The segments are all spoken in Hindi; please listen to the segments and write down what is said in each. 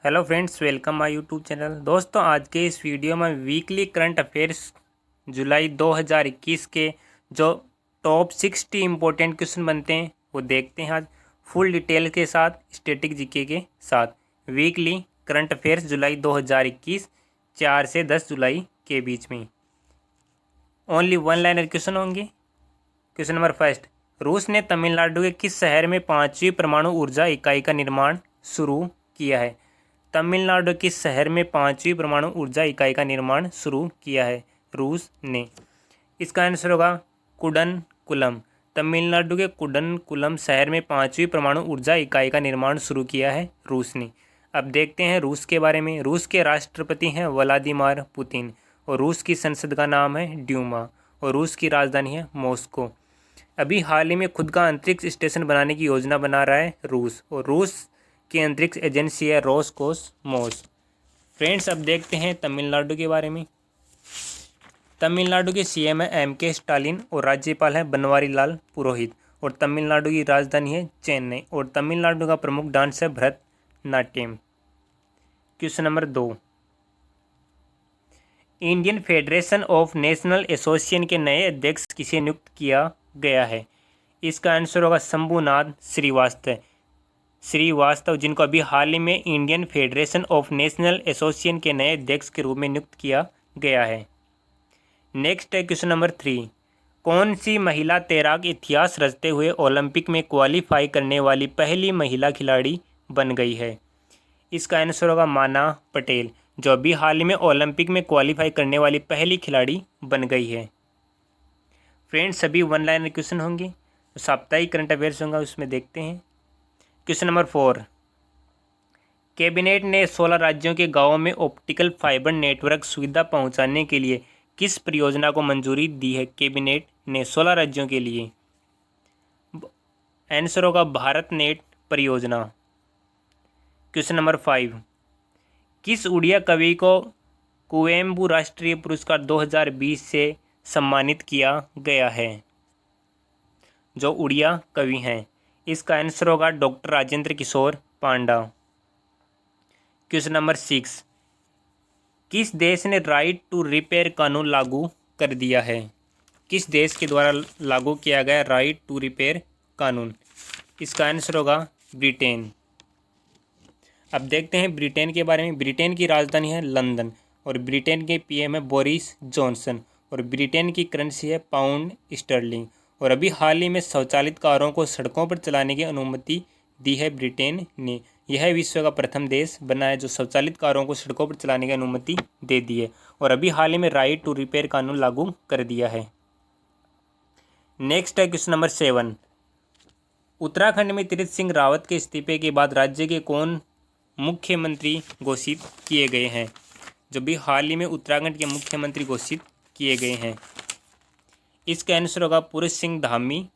Hello friends, welcome my YouTube channel. दोस्तों, आज के इस वीडियो में वीकली करंट अफेयर्स जुलाई 2021 के जो टॉप 60 इम्पोर्टेंट क्वेश्चन बनते हैं वो देखते हैं आज फुल डिटेल के साथ, स्टैटिक जीके के साथ। वीकली करंट अफेयर्स जुलाई 2021 4 से 10 जुलाई के बीच में ओनली वन लाइनर क्वेश्चन होंगे। क्वेश्चन नंबर फर्स्ट, रूस ने तमिलनाडु के किस शहर में 5वीं परमाणु ऊर्जा इकाई का निर्माण शुरू किया है? तमिलनाडु किस शहर में 5वीं परमाणु ऊर्जा इकाई का निर्माण शुरू किया है रूस ने? इसका आंसर होगा कुडनकुलम। तमिलनाडु के कुडनकुलम शहर में 5वीं परमाणु ऊर्जा इकाई का निर्माण शुरू किया है रूस ने। अब देखते हैं रूस के बारे में। रूस के राष्ट्रपति हैं व्लादिमीर पुतिन और रूस की संसद का नाम है ड्यूमा और रूस की राजधानी है मॉस्को। अभी हाल ही में खुद का अंतरिक्ष स्टेशन बनाने की योजना बना रहा है रूस और रूस की अंतरिक्ष एजेंसी है रोसकोसमोस। फ्रेंड्स, अब देखते हैं तमिलनाडु के बारे में। तमिलनाडु के सीएम है एम.के. स्टालिन और राज्यपाल है बनवारी लाल पुरोहित और तमिलनाडु की राजधानी है चेन्नई और तमिलनाडु का प्रमुख डांस है Bharatanatyam. Question number 2, Indian federation of national association के नए अध्यक्ष किसे नियुक्त किया गया है? इसका आंसर होगा शंभुनाथ श्रीवास्तव, जिनको अभी हाल ही में Indian federation of national association के नए अध्यक्ष के रूप में नियुक्त किया गया है। नेक्स्ट है क्वेश्चन नंबर 3, कौन सी महिला तैराक इतिहास रचते हुए ओलंपिक में क्वालिफाई करने वाली पहली महिला खिलाड़ी बन गई है? इसका आंसर होगा माना पटेल, जो अभी हाल ही में ओलंपिक में क्वालिफाई करने वाली पहली खिलाड़ी बन गई है। फ्रेंड्स, सभी वन लाइनर क्वेश्चन होंगे, साप्ताहिक करंट अफेयर्स होंगे, उसमें देखते हैं। क्वेश्चन नंबर 4, कैबिनेट ने 16 राज्यों के गांवों में ऑप्टिकल फाइबर नेटवर्क सुविधा पहुंचाने के लिए किस परियोजना को मंजूरी दी है? कैबिनेट ने 16 राज्यों के लिए। आंसर होगा भारत नेट परियोजना। क्वेश्चन नंबर 5, किस उड़िया कवि को कुवेम्बु राष्ट्रीय पुरस्कार 2020 से सम्मानित किया गया है? जो उड़िया कवि हैं, इसका आंसर होगा डॉक्टर राजेंद्र किशोर पांडा। क्वेश्चन नंबर 6, किस देश ने राइट टू रिपेयर कानून लागू कर दिया है? किस देश के द्वारा लागू किया गया राइट टू रिपेयर कानून? इसका आंसर होगा ब्रिटेन। अब देखते हैं ब्रिटेन के बारे में। ब्रिटेन की राजधानी है लंदन और ब्रिटेन के पीएम है बोरिस जॉनसन और ब्रिटेन की करेंसी है पाउंड स्टर्लिंग और अभी हाल ही में स्वचालित कारों को सड़कों पर चलाने की अनुमति दी है ब्रिटेन ने। यह विश्व का प्रथम देश बना है जो स्वचालित कारों को सड़कों पर चलाने की अनुमति दे दी है और अभी हाल ही में राइट टू रिपेयर कानून लागू कर दिया है। नेक्स्ट है क्वेश्चन नंबर 7, उत्तराखंड में तीरथ सिंह रावत के इस्तीफे के बाद राज्य के कौन मुख्यमंत्री घोषित किए गए हैं? जो भी हाल ही में उत्तराखंड के मुख्यमंत्री घोषित किए गए हैं, इसका आंसर होगा पुरुष सिंह धामी,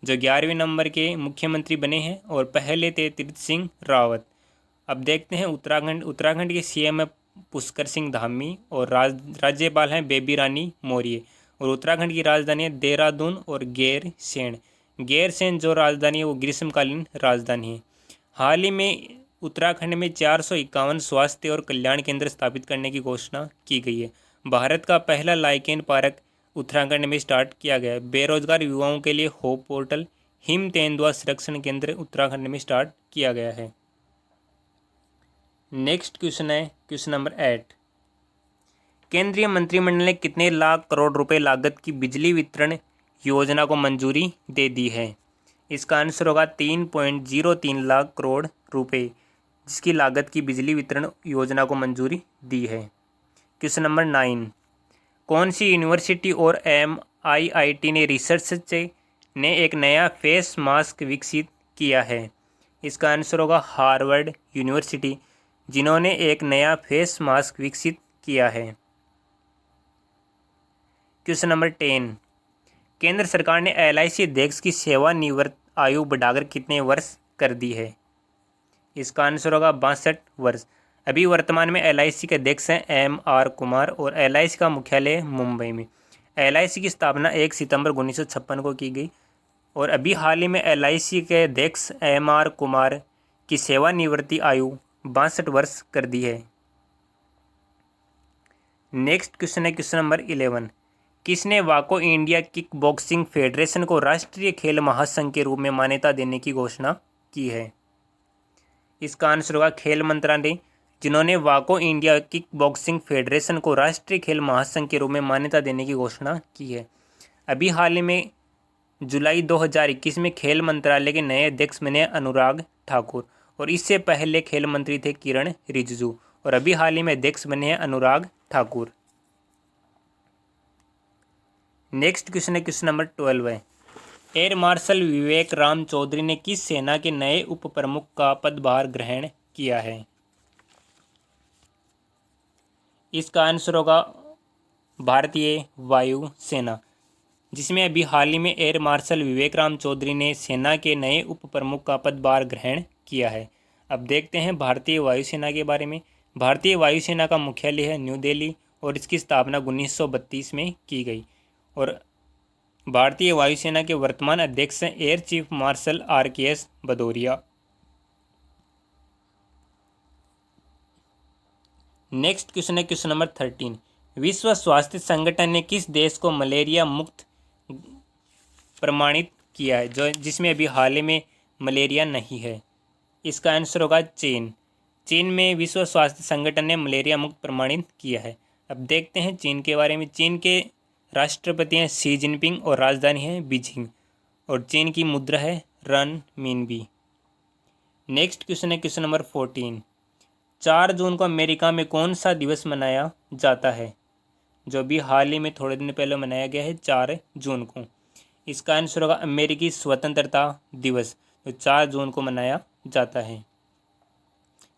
जो 11वें नंबर के मुख्यमंत्री बने हैं और पहले थे तीरथ सिंह रावत। अब देखते हैं उत्तराखंड के सीएम है पुष्कर सिंह धामी और राज्यपाल हैं बेबी रानी मौर्य और उत्तराखंड की राजधानी है देहरादून और गैरसैंण जो राजधानी है वो ग्रीष्मकालीन राजधानी है। हाल ही में उत्तराखंड में 451 स्वास्थ्य और कल्याण केंद्र स्थापित करने की घोषणा की गई है। भारत का पहला लाइकेन पार्क उत्तराखंड में स्टार्ट किया गया है। बेरोजगार युवाओं के लिए होप पोर्टल हिम तेंदुआ संरक्षण केंद्र उत्तराखंड में स्टार्ट किया गया है। नेक्स्ट क्वेश्चन है क्वेश्चन नंबर 8, केंद्रीय मंत्रिमंडल ने कितने लाख करोड़ रुपए लागत की बिजली वितरण योजना को मंजूरी दे दी है? इसका आंसर होगा 3.03 लाख करोड़ रुपए, जिसकी लागत की बिजली वितरण योजना को मंजूरी दी है। क्वेश्चन नंबर 9, कौन सी यूनिवर्सिटी और MIIT ने रिसर्च ने एक नया फेस मास्क विकसित किया है? इसका आंसर होगा हार्वर्ड यूनिवर्सिटी, जिन्होंने एक नया फेस मास्क विकसित किया है। क्वेश्चन नंबर 10, केंद्र सरकार ने LIC अध्यक्ष की सेवानिवृत्त आयु बढ़ाकर कितने वर्ष कर दी है? इसका आंसर होगा 62 वर्ष। अभी वर्तमान में LIC के अध्यक्ष हैं MR कुमार और LIC का मुख्यालय मुंबई में। LIC की स्थापना 1 सितंबर 1956 को की गई और अभी हाल ही में LIC के अध्यक्ष MR कुमार की सेवानिवृत्ति आयु 62 वर्ष कर दी है। नेक्स्ट क्वेश्चन है क्वेश्चन नंबर 11। किसने वाको इंडिया किक बॉक्सिंग फेडरेशन को राष्ट्रीय खेल महासंघ के रूप में मान्यता देने की घोषणा की है? इसका आंसर होगा खेल मंत्रालय, जिन्होंने वाको इंडिया किक बॉक्सिंग फेडरेशन को राष्ट्रीय खेल महासंघ के रूप में मान्यता देने की घोषणा की है। अभी हाल ही में जुलाई 2021 में खेल मंत्रालय के नए अध्यक्ष बने अनुराग ठाकुर, और इससे पहले खेल मंत्री थे किरण रिजिजू, और अभी हाल ही में अध्यक्ष बने हैं अनुराग ठाकुर। नेक्स्ट क्वेश्चन है क्वेश्चन नंबर 12 है। एयर मार्शल विवेक राम चौधरी ने किस सेना के नए उप प्रमुख का पदभार ग्रहण किया है? इसका आंसर होगा भारतीय वायु सेना, जिसमें अभी हाल ही में एयर मार्शल विवेक राम चौधरी ने सेना के नए उप प्रमुख का पदभार ग्रहण किया है। अब देखते हैं भारतीय वायुसेना के बारे में। भारतीय वायुसेना का मुख्यालय है न्यू दिल्ली, और इसकी स्थापना 1932 में की गई, और भारतीय वायुसेना के वर्तमान अध्यक्ष हैं air chief marshal RKS Bhadauria. Next question है क्वेश्चन नंबर 13। विश्व स्वास्थ्य संगठन ने किस देश को मलेरिया मुक्त प्रमाणित किया है, जिसमें अभी हाल ही में मलेरिया नहीं है? इसका आंसर होगा चीन। चीन में विश्व स्वास्थ्य संगठन ने मलेरिया मुक्त प्रमाणित किया है। अब देखते हैं चीन के बारे में। चीन के राष्ट्रपति हैं शी जिनपिंग, और राजधानी है बीजिंग, और चीन की मुद्रा है रनमिनबी। नेक्स्ट क्वेश्चन है क्वेश्चन नंबर 14। 4 जून को अमेरिका में कौन सा दिवस मनाया जाता है, जो अभी हाल ही में थोड़े दिन पहले मनाया गया है 4 जून को? इसका आंसर होगा अमेरिकी स्वतंत्रता दिवस, जो 4 जून को मनाया जाता है।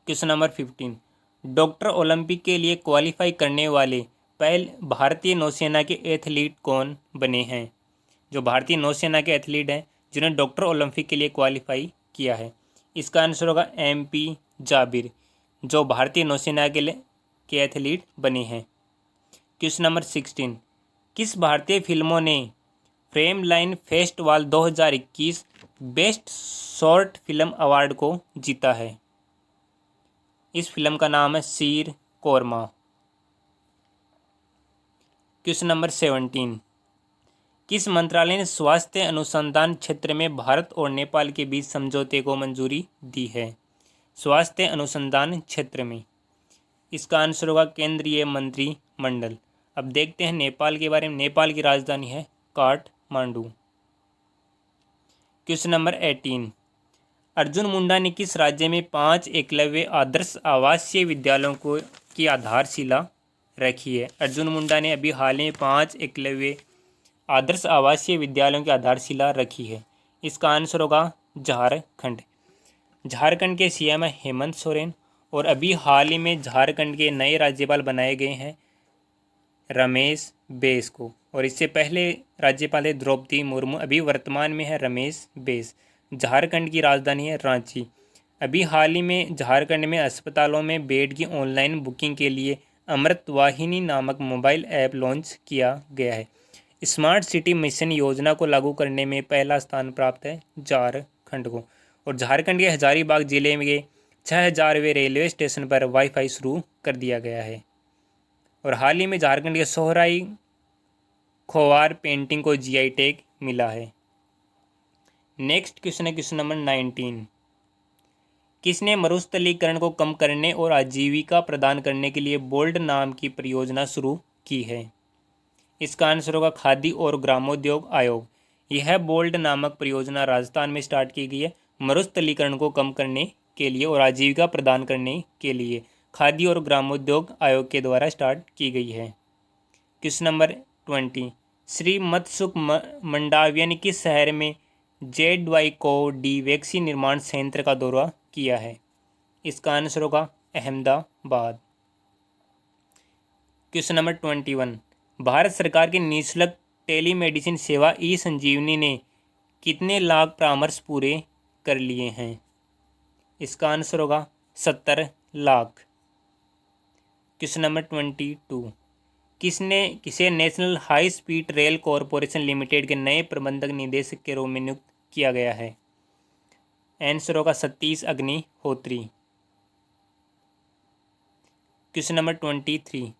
Question number 15। डॉक्टर ओलंपिक के लिए क्वालिफाई करने वाले पहले भारतीय नौसेना के एथलीट कौन बने हैं? जो भारतीय नौसेना के एथलीट हैं जिन्होंने डॉक्टर ओलंपिक के लिए क्वालिफाई किया है, इसका आंसर होगा MP जाबिर, जो भारतीय नौसेना के एथलीट बने हैं। Question number 16। किस भारतीय फिल्मों ने frame line festival 2021 best short film award को जीता है? इस फिल्म का नाम है शीर कोरमा। Question number 17। किस मंत्रालय ने स्वास्थ्य अनुसंधान क्षेत्र में भारत और नेपाल के बीच समझौते को मंजूरी दी है? स्वास्थ्य अनुसंधान क्षेत्र में, इसका आंसर होगा केंद्रीय मंत्रिमंडल। अब देखते हैं नेपाल के बारे में। नेपाल की राजधानी है काठमांडू। Question number 18। अर्जुन मुंडा ने किस राज्य में 5 एकलव्य आदर्श आवासीय विद्यालयों की आधारशिला रखी है? अर्जुन मुंडा ने अभी हाल में 5 एकलव्य आदर्श आवासीय विद्यालयों की आधारशिला रखी है। इसका आंसर होगा झारखंड। झारखंड के CM है हेमंत सोरेन, और अभी हाल ही में झारखंड के नए राज्यपाल बनाए गए हैं रमेश बैस को, और इससे पहले राज्यपाल है द्रौपदी मुर्मू, अभी वर्तमान में है रमेश बैस। झारखंड की राजधानी है रांची। अभी हाल ही में झारखंड में अस्पतालों में बेड की ऑनलाइन बुकिंग के लिए अमृत वाहिनी नामक मोबाइल ऐप लॉन्च किया गया है। स्मार्ट सिटी मिशन योजना को लागू करने में पहला स्थान प्राप्त है झारखंड को, और झारखंड के हजारीबाग जिले में 6000वें रेलवे स्टेशन पर वाईफाई शुरू कर दिया गया है। और हाल ही में झारखंड के सोहराई खोवार पेंटिंग को GI टैग मिला है। नेक्स्ट क्वेश्चन है क्वेश्चन नंबर 19। किसने मरुस्थलीकरण को कम करने और आजीविका प्रदान करने के लिए बोल्ड नाम की परियोजना शुरू की है? इसका आंसर होगा खादी और ग्रामोद्योग आयोग। यह बोल्ड नामक परियोजना राजस्थान में स्टार्ट की गई है मरुस्थलीकरण को कम करने के लिए और आजीविका प्रदान करने के लिए खादी और ग्रामोद्योग आयोग के द्वारा स्टार्ट की गई है। Question number 20। श्री मत्सुख मंडाविया ने किस शहर में ZYCO-D वैक्सीन निर्माण संयंत्र का दौरा किया है? इसका आंसर होगा अहमदाबाद। Question number 21। भारत सरकार की निःशुल्क टेलीमेडिसिन सेवा ई-संजीवनी ने कितने लाख परामर्श पूरे कर लिए हैं? इसका आंसर होगा 70 लाख। Question number 22। किसे national high speed rail corporation limited के नए प्रबंधक निदेशक के रूप में नियुक्त किया गया है? आंसर होगा सतीश अग्निहोत्री। क्वेश्चन नंबर 23,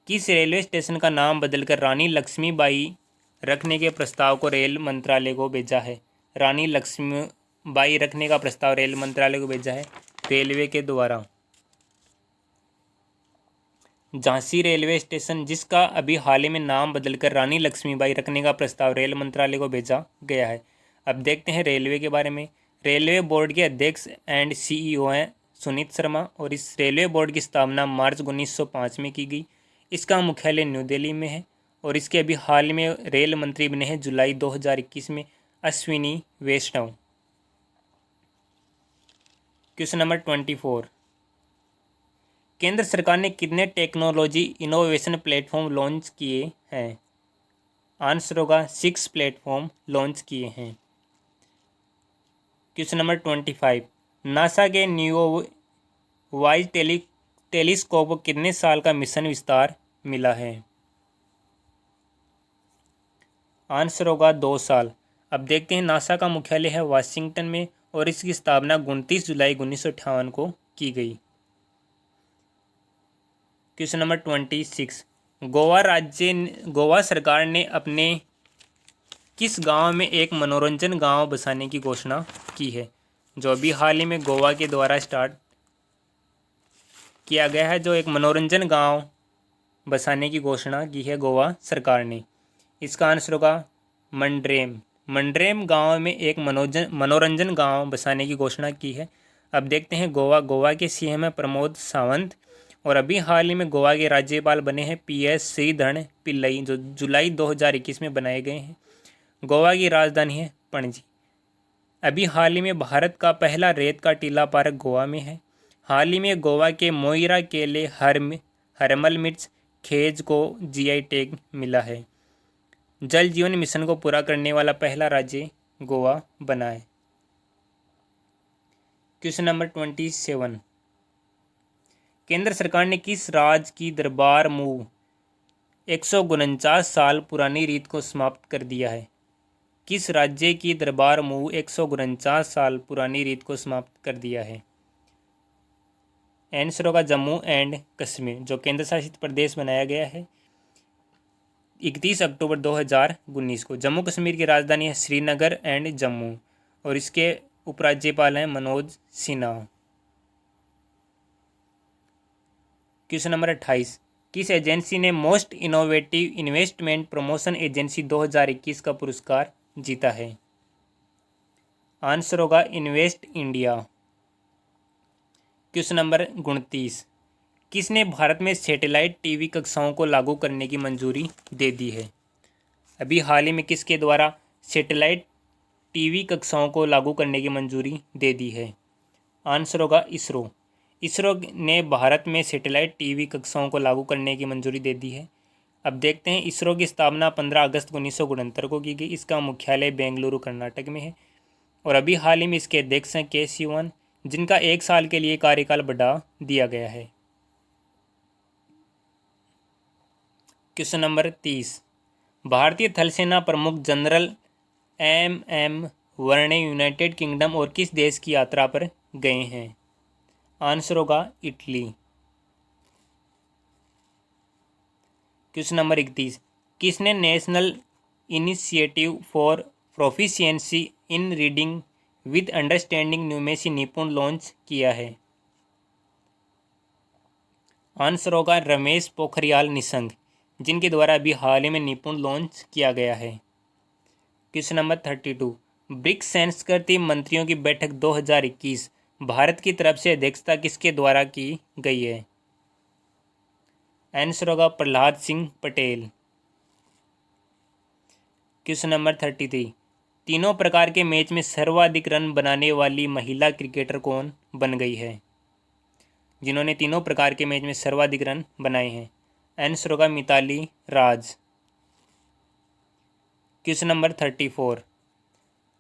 किस रेलवे स्टेशन का नाम बदलकर रानी लक्ष्मीबाई रखने के प्रस्ताव को रेल मंत्रालय को भेजा है? रानी लक्ष्मीबाई रखने का प्रस्ताव रेल मंत्रालय को भेजा है रेलवे के द्वारा। झांसी रेलवे स्टेशन, जिसका अभी हाल ही में नाम बदलकर रानी लक्ष्मीबाई रखने का प्रस्ताव रेल मंत्रालय को भेजा गया है। अब देखते हैं रेलवे के बारे में। रेलवे बोर्ड के अध्यक्ष एंड सीईओ हैं सुनीत शर्मा और इस रेलवे बोर्ड की स्थापना मार्च 1905 में की गई। इसका मुख्यालय न्यू दिल्ली में है और इसके अभी हाल में रेल मंत्री बने हैं जुलाई 2021 में अश्विनी वैष्णव। क्वेश्चन नंबर 24, केंद्र सरकार ने कितने टेक्नोलॉजी इनोवेशन प्लेटफॉर्म लॉन्च किए हैं? आंसर होगा 6 प्लेटफॉर्म लॉन्च किए हैं। क्वेश्चन नंबर 25, नासा के न्यू वाइज टेलीस्कोप को कितने साल का मिशन विस्तार मिला है? आंसर होगा 2 साल। अब देखते हैं, नासा का मुख्यालय है वाशिंगटन में और इसकी स्थापना 29 जुलाई 1958 को की गई। क्वेश्चन नंबर 26, गोवा सरकार ने अपने किस गांव में एक मनोरंजन गांव बसाने की घोषणा की है? जो अभी हाल ही में गोवा के द्वारा स्टार्ट किया गया है, जो एक मनोरंजन गांव बसाने की घोषणा की है गोवा सरकार ने। इसका आंसर होगा मंडरेम। मंडरेम गांव में एक मनोरंजन गांव बसाने की घोषणा की है। अब देखते हैं, गोवा के सीएम है प्रमोद सावंत और अभी हाल ही में गोवा के राज्यपाल बने हैं PS श्रीधरन पिल्लई, जो जुलाई 2021 में बनाए गए हैं। गोवा की राजधानी है पणजी। अभी हाल ही में भारत का पहला रेत का टीला पार्क गोवा में है। हाल ही में गोवा के मोइरा केले हरमल मिर्च खेज को GI टैग मिला है। जल जीवन मिशन को पूरा करने वाला पहला राज्य गोवा बना है। क्वेश्चन नंबर 27, केंद्र सरकार ने किस राज्य की दरबार मूव 149 साल पुरानी रीत को समाप्त कर दिया है? किस राज्य की दरबार मूव 149 साल पुरानी रीत को समाप्त कर दिया है? आंसर होगा जम्मू एंड कश्मीर, जो केंद्र शासित प्रदेश बनाया गया है 31 अक्टूबर 2019 को। जम्मू कश्मीर की राजधानी है श्रीनगर एंड जम्मू और इसके उपराज्यपाल हैं मनोज सिन्हा। क्वेश्चन नंबर 28, किस एजेंसी ने most innovative investment promotion agency 2021 का पुरस्कार जीता है? आंसर होगा इन्वेस्ट इंडिया। क्वेश्चन नंबर 29, किसने भारत में सैटेलाइट टीवी कक्षाओं को लागू करने की मंजूरी दे दी है? अभी हाल ही में किसके द्वारा सैटेलाइट टीवी कक्षाओं को लागू करने की मंजूरी दे दी है? आंसर होगा इसरो। इसरो ने भारत में सैटेलाइट टीवी कक्षाओं को लागू करने की मंजूरी दे दी है। अब देखते हैं, इसरो की स्थापना 15 अगस्त 1969 को की गई। इसका मुख्यालय बेंगलुरु कर्नाटक में है और अभी हाल ही में इसके अध्यक्ष हैं के सिवन, जिनका 1 साल के लिए कार्यकाल बढ़ा दिया गया है। क्वेश्चन नंबर 30, भारतीय थल सेना प्रमुख जनरल MM वर्णे यूनाइटेड किंगडम और किस देश की यात्रा पर गए हैं? आंसर होगा इटली। क्वेश्चन नंबर 31, किसने national initiative for proficiency in reading with understanding numeracy NIPUN launch किया है? आंसर होगा रमेश पोखरियाल निशंक, जिनके द्वारा अभी हाल ही में निपुण लॉन्च किया गया है। क्वेश्चन नंबर 32, ब्रिक्स संस्कृति मंत्रियों की बैठक 2021 भारत की तरफ से अध्यक्षता किसके द्वारा की गई है? आंसर होगा प्रहलाद सिंह पटेल। क्वेश्चन नंबर 33, तीनों प्रकार के मैच में सर्वाधिक रन बनाने वाली महिला क्रिकेटर कौन बन गई है? जिन्होंने तीनों प्रकार के मैच में सर्वाधिक रन बनाए हैं। आंसर होगा मिताली राज। क्वेश्चन नंबर 34,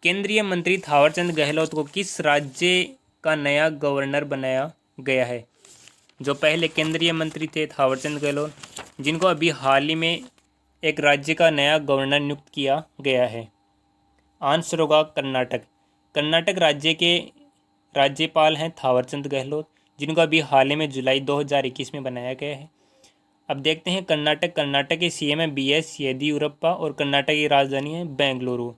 केंद्रीय मंत्री थावरचंद गहलोत को किस राज्य का नया गवर्नर बनाया गया है? जो पहले केंद्रीय मंत्री थे थावरचंद गहलोत, जिनको अभी हाल ही में एक राज्य का नया गवर्नर नियुक्त किया गया है। आंसर होगा कर्नाटक। कर्नाटक राज्य के राज्यपाल हैं थावरचंद गहलोत, जिनको अभी हाल ही में जुलाई 2021 में बनाया गया है। अब देखते हैं कर्नाटक। कर्नाटक के सीएम है BS येदियुरप्पा और कर्नाटक की राजधानी है बेंगलुरु।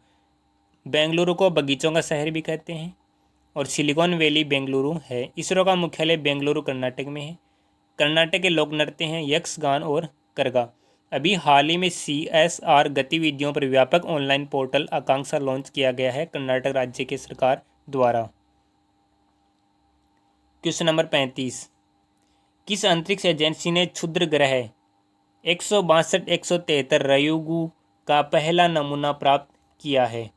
बेंगलुरु को बगीचों का शहर भी कहते हैं और सिलिकॉन वैली बेंगलुरु है। इसरो का मुख्यालय बेंगलुरु कर्नाटक में है। कर्नाटक के लोक नृत्य हैं यक्षगान और करगा। अभी हाल ही में CSR गतिविधियों पर व्यापक ऑनलाइन पोर्टल आकांक्षा लॉन्च किया गया है कर्नाटक राज्य के सरकार द्वारा। क्वेश्चन नंबर 35, किस अंतरिक्ष एजेंसी ने क्षुद्र ग्रह 162-173 रयुगु का पहला नमूना प्राप्त किया है?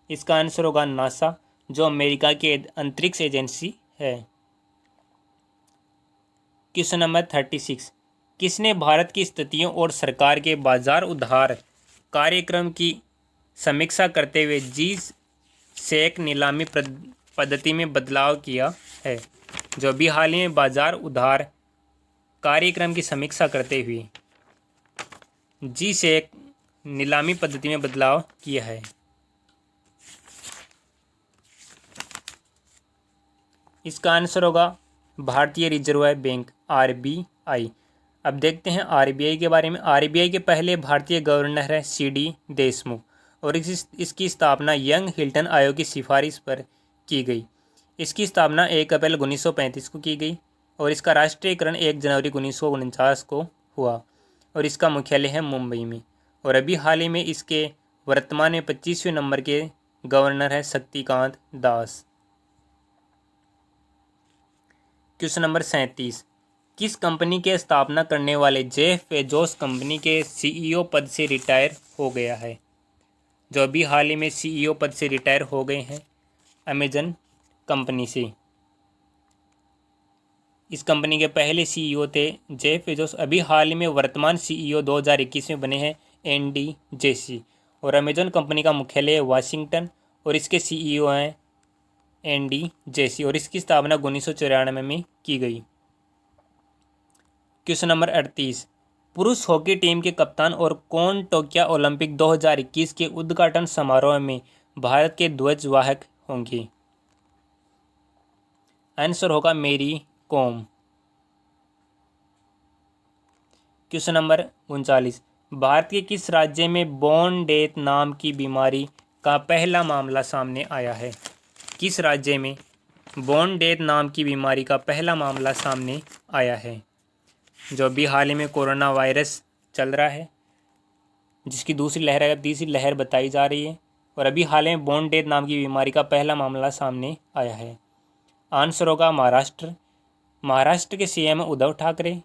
इसका आंसर होगा नासा, जो अमेरिका की अंतरिक्ष एजेंसी है। क्वेश्चन नंबर 36, किसने भारत की स्थितियों और सरकार के बाजार उधार कार्यक्रम की समीक्षा करते हुए G-SEC नीलामी पद्धति में बदलाव किया है? जो अभी हाल ही में बाजार उधार कार्यक्रम की समीक्षा करते हुए G-SEC नीलामी पद्धति में बदलाव किया है। इसका आंसर होगा भारतीय रिजर्व बैंक RBI। अब देखते हैं RBI के बारे में। RBI के पहले भारतीय गवर्नर है CD देशमुख और इसकी स्थापना यंग हिल्टन आयोग की सिफारिश पर की गई। इसकी स्थापना 1 अप्रैल 1935 को की गई और इसका राष्ट्रीयकरण 1 जनवरी 1949 को हुआ और इसका मुख्यालय है मुंबई में। और अभी हाल ही में इसके वर्तमान में 25वें नंबर के गवर्नर है शक्तिकांत दास। क्वेश्चन नंबर 37, किस कंपनी के स्थापना करने वाले जेफ बेजोस कंपनी के CEO पद से रिटायर हो गया है? जो अभी हाल ही में CEO पद से रिटायर हो गए हैं अमेजन कंपनी से। इस कंपनी के पहले CEO थे जेफ बेजोस। अभी हाल ही में वर्तमान CEO 2021 में बने हैं एंडी जेसी और अमेजन कंपनी का मुख्यालय है वाशिंगटन और इसके CEO हैं एंडी जेसी और इसकी स्थापना 1994 में की गई। क्वेश्चन नंबर 38, पुरुष हॉकी टीम के कप्तान और कौन टोक्यो ओलंपिक 2021 के उद्घाटन समारोह में भारत के ध्वजवाहक होंगे? आंसर होगा मेरी कॉम। क्वेश्चन नंबर 39, भारत के किस राज्य में बोर्न डेथ नाम की बीमारी का पहला मामला सामने आया है? किस राज्य में बोर्न डेथ नाम की बीमारी का पहला मामला सामने आया है? जो अभी हाल ही में कोरोना वायरस चल रहा है, जिसकी दूसरी लहर है, तीसरी लहर बताई जा रही है और अभी हाल में बोर्न डेथ नाम की बीमारी का पहला मामला सामने आया है। आंसर होगा महाराष्ट्र। महाराष्ट्र के CM उद्धव ठाकरे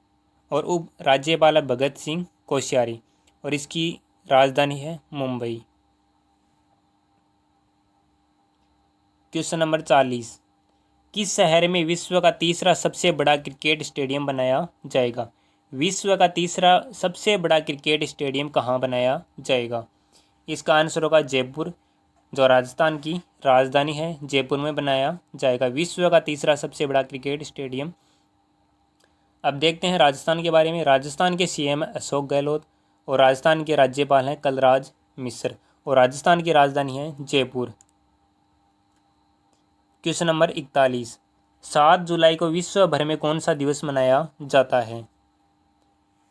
और उप राज्यपाल भगत सिंह कोश्यारी और इसकी राजधानी है मुंबई। क्वेश्चन नंबर 40, किस शहर में विश्व का तीसरा सबसे बड़ा क्रिकेट स्टेडियम बनाया जाएगा? विश्व का तीसरा सबसे बड़ा क्रिकेट स्टेडियम कहाँ बनाया जाएगा? इसका आंसर होगा जयपुर, जो राजस्थान की राजधानी है। जयपुर में बनाया जाएगा विश्व का तीसरा सबसे बड़ा क्रिकेट स्टेडियम। अब देखते हैं राजस्थान के बारे में। राजस्थान के CM अशोक गहलोत और राजस्थान के राज्यपाल हैं कलराज मिश्र और राजस्थान की राजधानी है जयपुर। क्वेश्चन नंबर 41, 7 जुलाई को विश्व भर में कौन सा दिवस मनाया जाता है?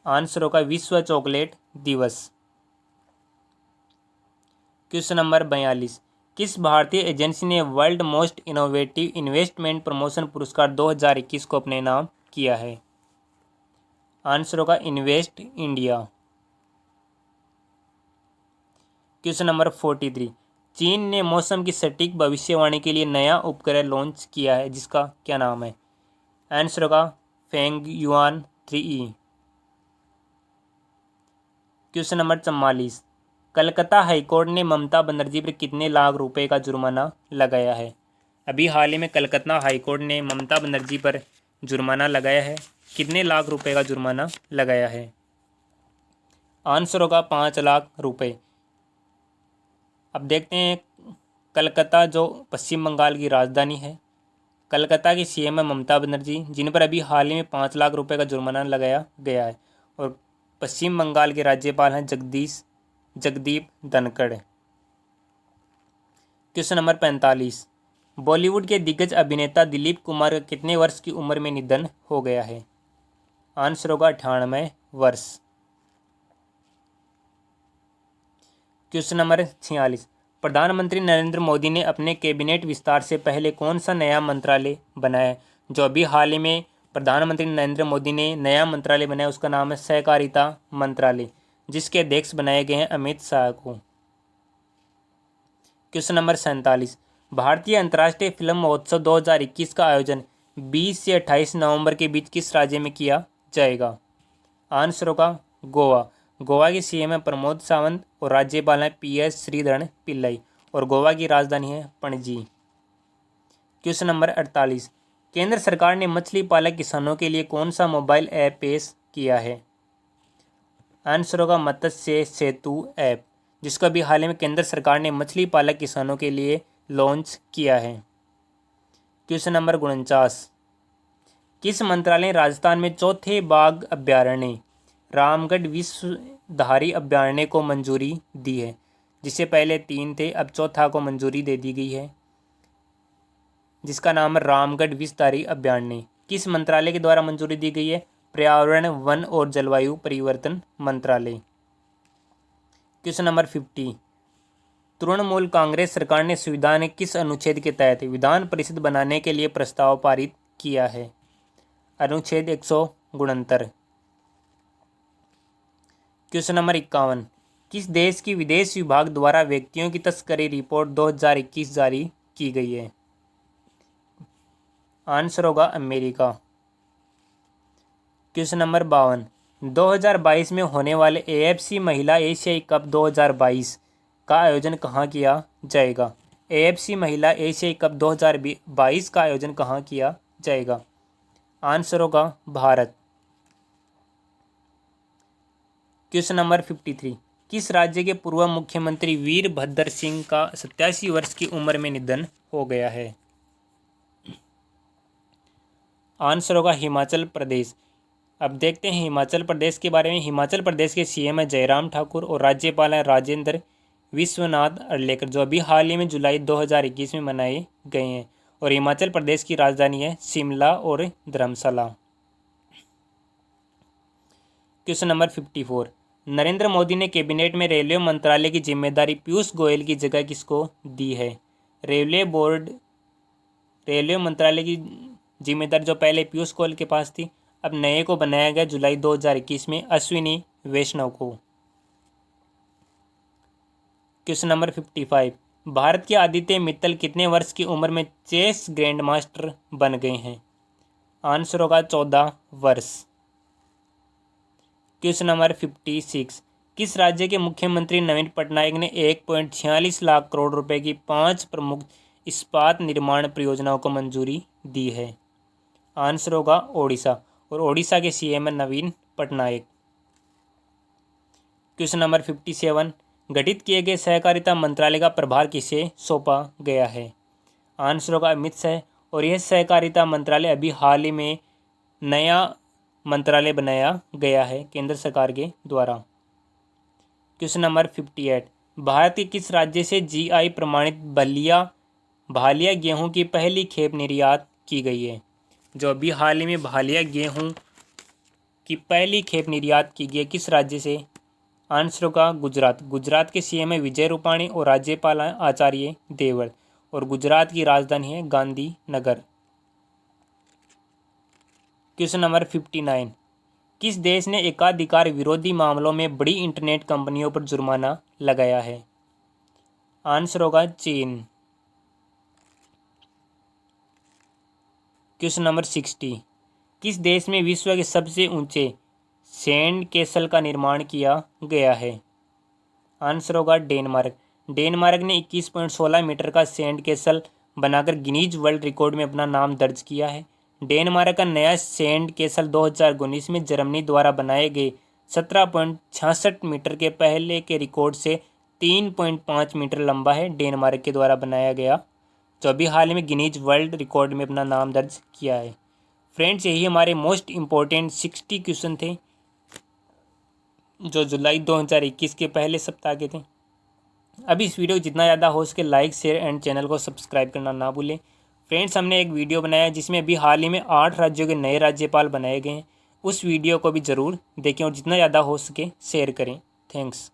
आंसर होगा विश्व चॉकलेट दिवस। क्वेश्चन नंबर 42, किस भारतीय एजेंसी ने world most innovative investment promotion पुरस्कार 2021 को अपने नाम किया है? आंसर होगा इन्वेस्ट इंडिया। क्वेश्चन नंबर 43, चीन ने मौसम की सटीक भविष्यवाणी के लिए नया उपग्रह लॉन्च किया है, जिसका क्या नाम है? आंसर होगा फेंगयुआन 3E। Question number 44, Calcutta high court ने ममता बनर्जी पर कितने लाख रुपए का जुर्माना लगाया है? अभी हाल ही में कलकत्ता हाईकोर्ट ने ममता बनर्जी पर जुर्माना लगाया है। कितने लाख रुपए का जुर्माना लगाया है? आंसर होगा 5 लाख रुपए। अब देखते हैं कलकत्ता, जो पश्चिम बंगाल की राजधानी है। कलकत्ता की CM है ममता बनर्जी, जिन पर अभी हाल ही में 5 लाख रुपए का जुर्माना लगाया गया है और पश्चिम बंगाल के राज्यपाल हैं जगदीप धनखड़। क्वेश्चन नंबर 45, बॉलीवुड के दिग्गज अभिनेता दिलीप कुमार का कितने वर्ष की उम्र में निधन हो गया है? आंसर होगा 98 वर्ष। Question number 46। प्रधानमंत्री नरेंद्र मोदी ने अपने कैबिनेट विस्तार से पहले कौन सा नया मंत्रालय बनाया? जो अभी हाल ही में प्रधानमंत्री नरेंद्र मोदी ने नया मंत्रालय बनाया उसका नाम है सहकारिता मंत्रालय, जिसके अध्यक्ष बनाए गए हैं अमित शाह को। Question number 47। भारतीय अंतर्राष्ट्रीय फिल्म महोत्सव 2021 का आयोजन 20 से 28 नवंबर के बीच किस राज्य में किया जाएगा? आंसर होगा गोवा। गोवा के सीएम है प्रमोद सावंत और राज्यपाल है PS श्रीधरन पिल्लई और गोवा की राजधानी है पणजी। Question number 48। केंद्र सरकार ने मछली पालक किसानों के लिए कौन सा मोबाइल ऐप पेश किया है? आंसर होगा मत्स्य सेतु ऐप, जिसको अभी हाल ही में केंद्र सरकार ने मछली पालक किसानों के लिए लॉन्च किया है। Question number 49। किस मंत्रालय ने राजस्थान में चौथे बाघ अभ्यारण्य रामगढ़ विश्वधारी अभ्यारण्य को मंजूरी दी है? जिससे पहले 3 थे, अब चौथा को मंजूरी दे दी गई है, जिसका नाम है रामगढ़ विश्वधारी अभ्यारण्य। किस मंत्रालय के द्वारा मंजूरी दी गई है? पर्यावरण, वन और जलवायु परिवर्तन मंत्रालय। Question number 50। तृणमूल कांग्रेस सरकार ने संविधान के किस अनुच्छेद के तहत विधान परिषद बनाने के लिए प्रस्ताव पारित किया है? अनुच्छेद 169। Question number 51। किस देश की विदेश विभाग द्वारा व्यक्तियों की तस्करी रिपोर्ट 2021 जारी की गई है? आंसर होगा अमेरिका। Question number 52। 2022 में होने वाले AFC महिला एशियाई कप 2022 का आयोजन कहाँ किया जाएगा? AFC महिला एशियाई कप 2022 का आयोजन कहाँ किया जाएगा? आंसर होगा भारत। Question number 53। किस राज्य के पूर्व मुख्यमंत्री वीरभद्र सिंह का 87 वर्ष की उम्र में निधन हो गया है? आंसर होगा हिमाचल प्रदेश। अब देखते हैं हिमाचल प्रदेश के बारे में। हिमाचल प्रदेश के सीएम है जयराम ठाकुर और राज्यपाल है राजेंद्र विश्वनाथ अर्लेकर, जो अभी हाल ही में जुलाई 2021 में मनाए गए हैं। और हिमाचल प्रदेश की राजधानी है शिमला और धर्मशाला। Question number 54। नरेंद्र मोदी ने कैबिनेट में रेलवे मंत्रालय की जिम्मेदारी पीयूष गोयल की जगह किसको दी है? रेलवे मंत्रालय की जिम्मेदारी जो पहले पीयूष गोयल के पास थी, अब नए को बनाया गया जुलाई 2021 में अश्विनी वैष्णव को। Question number 55। भारत के आदित्य मित्तल कितने वर्ष की उम्र में चेस ग्रैंड मास्टर बन गए हैं? आंसर होगा 14 वर्ष। Question number 56। किस राज्य के मुख्यमंत्री नवीन पटनायक ने 1.46 लाख करोड़ रुपए की 5 प्रमुख इस्पात निर्माण परियोजनाओं को मंजूरी दी है? आंसर होगा ओडिशा और ओडिशा के सीएम है नवीन पटनायक। Question number 57। गठित किए गए सहकारिता मंत्रालय का प्रभार किसे सौंपा गया है? आंसर होगा अमित शाह और यह सहकारिता मंत्रालय अभी हाल ही में नया मंत्रालय बनाया गया है केंद्र सरकार के द्वारा। Question number 58। भारत के किस राज्य से GI प्रमाणित भालिया गेहूं की पहली खेप निर्यात की गई है? जो अभी हाल ही में भालिया गेहूं की पहली खेप निर्यात की गई है, किस राज्य से? आंसर होगा गुजरात। गुजरात के सीएम है विजय रूपाणी और राज्यपाल हैं आचार्य देवव्रत और गुजरात की राजधानी है गांधीनगर। Question number 59। किस देश ने एकाधिकार विरोधी मामलों में बड़ी इंटरनेट कंपनियों पर जुर्माना लगाया है? आंसर होगा चीन। Question number 60। किस देश में विश्व के सबसे ऊंचे सैंड कैसल का निर्माण किया गया है? आंसर होगा डेनमार्क। डेनमार्क ने 21.16 मीटर का सैंड कैसल बनाकर गिनीज वर्ल्ड रिकॉर्ड में अपना नाम दर्ज किया है। डेनमार्क का नया सैंड कैसल 2019 में जर्मनी द्वारा बनाए गए 17.66 मीटर के पहले के रिकॉर्ड से 3.5 मीटर लंबा है। डेनमार्क के द्वारा बनाया गया, जो अभी हाल में गिनीज वर्ल्ड रिकॉर्ड में अपना नाम दर्ज किया है। फ्रेंड्स, यही हमारे मोस्ट इम्पोर्टेंट 60 क्वेश्चन थे जो जुलाई 2021 के पहले सप्ताह के थे। अभी इस वीडियो को जितना ज़्यादा हो सके लाइक शेयर एंड चैनल को सब्सक्राइब करना ना भूलें। फ्रेंड्स, हमने एक वीडियो बनाया है जिसमें अभी हाल ही में 8 राज्यों के नए राज्यपाल बनाए गए हैं। उस वीडियो को भी ज़रूर देखें और जितना ज़्यादा हो सके शेयर करें। थैंक्स।